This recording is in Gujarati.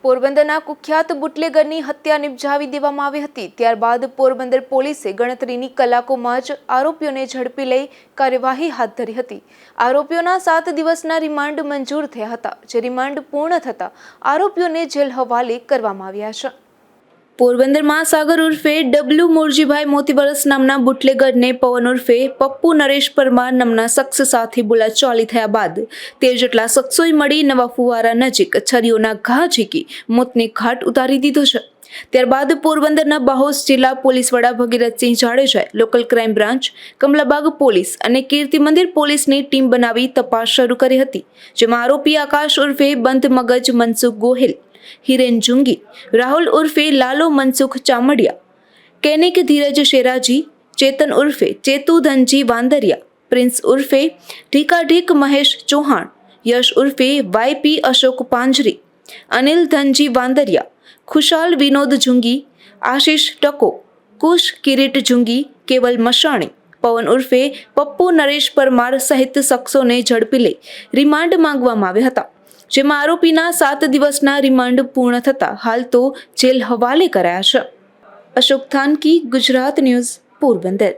પોરબંદરના કુખ્યાત બુટલેગરની હત્યા નિપજાવી દેવામાં આવી હતી। ત્યારબાદ પોરબંદર પોલીસે ગણતરીની કલાકોમાં જ આરોપીઓને ઝડપી લઈ કાર્યવાહી હાથ ધરી હતી। આરોપીઓના 7 દિવસના રિમાન્ડ મંજૂર થયા હતા, જે રિમાન્ડ પૂર્ણ થતા આરોપીઓને જેલ હવાલે કરવામાં આવ્યા છે। પોરબંદરમાં સાગર ઉર્ફે ડબલુ મોરજીભાઈ મોતીવરસ નામના બુટલેગરને પવન ઉર્ફે પપ્પુ નરેશ પરમાર નામના શખ્સ સાથે બોલાચાલી થયા બાદ 13 જેટલા શખ્સોએ મળી નવા ફુવારા નજીક છરીઓના ઘા ઝીકી મોતને ઘાટ ઉતારી દીધો છે। ત્યારબાદ પોરબંદરના બાહોશ જિલ્લા પોલીસ વડા ભગીરથસિંહ જાડેજાએ local crime branch, Kamlabagh police અને કીર્તિ મંદિર પોલીસની ટીમ બનાવી તપાસ શરૂ કરી હતી, જેમાં આરોપી આકાશ ઉર્ફે બંધ મગજ મનસુખ ગોહિલ, હિરેન જુંગી, રાહુલ ઉર્ફે લાલો મનસુખ ચામડિયા, કેનિક ધીરજ શેરાજી, ચેતન ઉર્ફે ચેતુ ધનજી વાંદરિયા, પ્રિન્સ ઉર્ફે ઢીકાઢીક મહેશ ચૌહાણ, યશ ઉર્ફે વાયપી અશોક પાંજરી, અનિલ ધનજી વાંદરિયા, ખુશાલ વિનોદ જુંગી, આશિષ ટકો, કુશ કિરીટ જુંગી, કેવલ મશાણી, પવન ઉર્ફે પપ્પુ નરેશ પરમાર સહિત શખ્સોને ઝડપી લઈ રિમાન્ડ માંગવામાં આવ્યા હતા, જેમાં આરોપીના 7 દિવસના રિમાન્ડ પૂર્ણ થતા હાલ તો જેલ હવાલે કરાયા છે। અશોક થાનકી, ગુજરાત ન્યૂઝ, પોરબંદર।